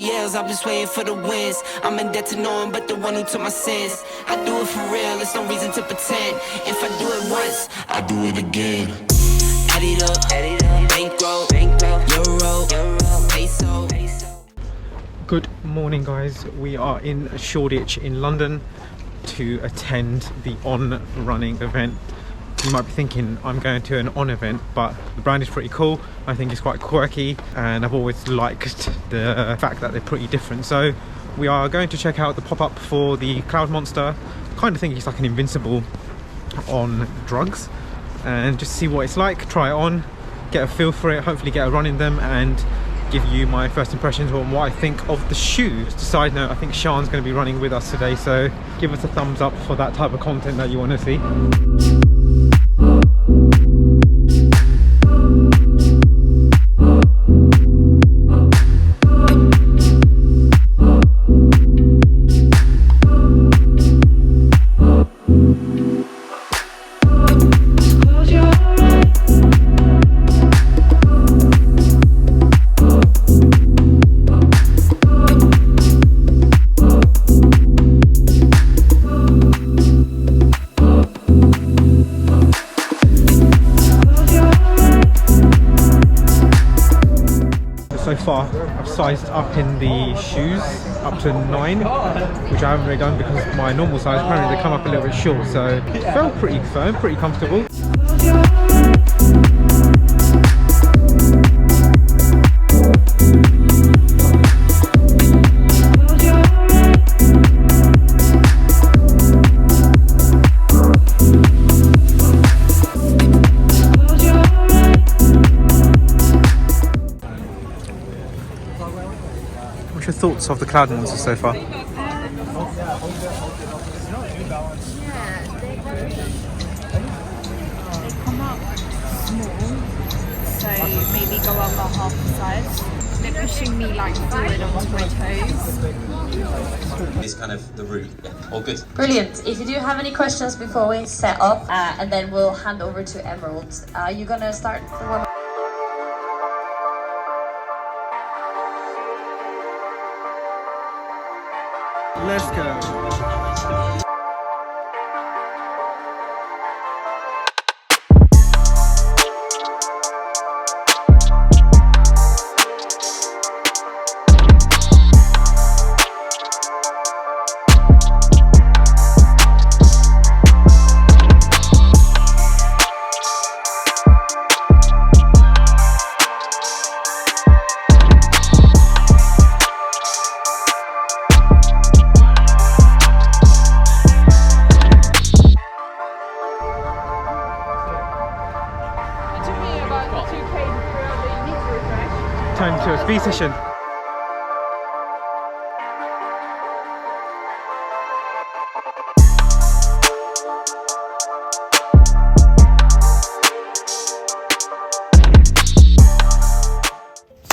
Years I've been swaying for the wins. I'm in debt to no one but the one who took my sins. I do it for real, there's no reason to pretend. If I do it once, I do it again. Add it up, bankroll, euro, peso. Good morning guys, we are in Shoreditch in London to attend the On running event. You might be thinking I'm going to an On event, but the brand is pretty cool. I think it's quite quirky and I've always liked the fact that they're pretty different. So we are going to check out the pop-up for the Cloudmonster. Kind of think it's like an Invincible on drugs, and just see what it's like, try it on, get a feel for it, hopefully get a run in them and give you my first impressions on what I think of the shoes. Just a side note, I think Sean's going to be running with us today, so give us a thumbs up for that type of content that you want to see. So far I've sized up in the shoes up to 9, which I haven't really done because my normal size apparently they come up a little bit short, so it felt pretty firm, pretty comfortable. What's your thoughts of the Cloudmonster so far? Yeah, they come up small, so maybe go up about half the size. They're pushing me like forward onto my toes. Is kind of the route. Yeah, all good. Brilliant. If you do have any questions before we set up, and then we'll hand over to Emerald. You're gonna start the one. Let's go. Turn to a speed session.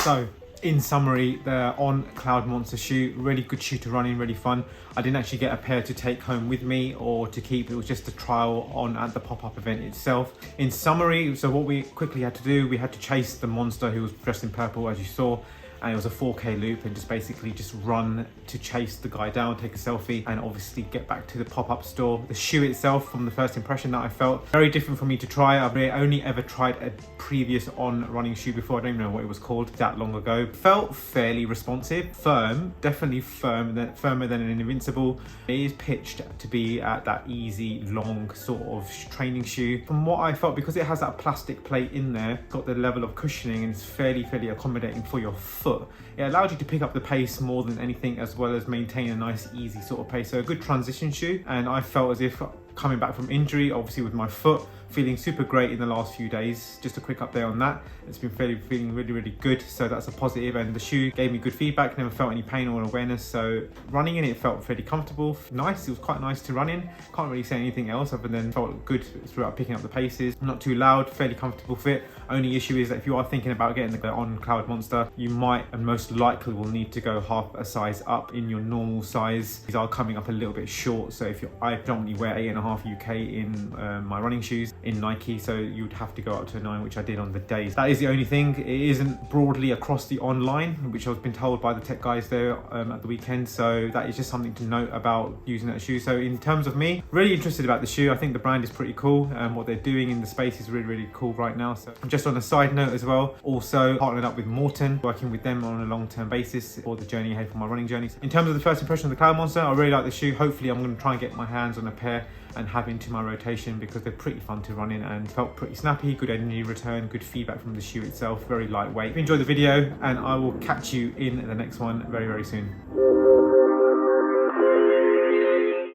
So, in summary, the On Cloudmonster shoe, really good shoe to run in, really fun. I didn't actually get a pair to take home with me or to keep, it was just a trial on at the pop-up event itself. In summary, so what we quickly had to do, we had to chase the monster who was dressed in purple, as you saw, and it was a 4K loop, and just basically just run to chase the guy down, take a selfie, and obviously get back to the pop-up store. The shoe itself, from the first impression that I felt, very different for me to try. I've only ever tried a previous On running shoe before. I don't even know what it was called that long ago. Felt fairly responsive, firm, definitely firmer than an Invincible. It is pitched to be at that easy, long sort of training shoe. From what I felt, because it has that plastic plate in there, got the level of cushioning and it's fairly accommodating for your foot. It allowed you to pick up the pace more than anything, as well as maintain a nice easy sort of pace. So a good transition shoe, and I felt as if coming back from injury, obviously with my foot, feeling super great in the last few days. Just a quick update on that. It's been feeling really good, so that's a positive. And the shoe gave me good feedback, never felt any pain or awareness, so running in it felt fairly comfortable, nice. It was quite nice to run in. Can't really say anything else other than felt good throughout picking up the paces. Not too loud, fairly comfortable fit. Only issue is that if you are thinking about getting the On Cloudmonster, you might and most likely will need to go half a size up in your normal size. These are coming up a little bit short, so if I predominantly wear 8.5 8.5 UK in my running shoes in Nike, so you'd have to go up to a 9, which I did on the day. That is the only thing. It isn't broadly across the online, which I've been told by the tech guys there at the weekend, so that is just something to note about using that shoe. So in terms of me, really interested about the shoe. I think the brand is pretty cool, and what they're doing in the space is really cool right now. So just on a side note as well, also partnered up with Morton, working with them on a long-term basis for the journey ahead for my running journeys. In terms of the first impression of the Cloudmonster, I really like the shoe. Hopefully I'm going to try and get my hands on a pair and have into my rotation, because they're pretty fun to run in and felt pretty snappy, good energy return, good feedback from the shoe itself, very lightweight. Enjoy the video, and I will catch you in the next one very soon.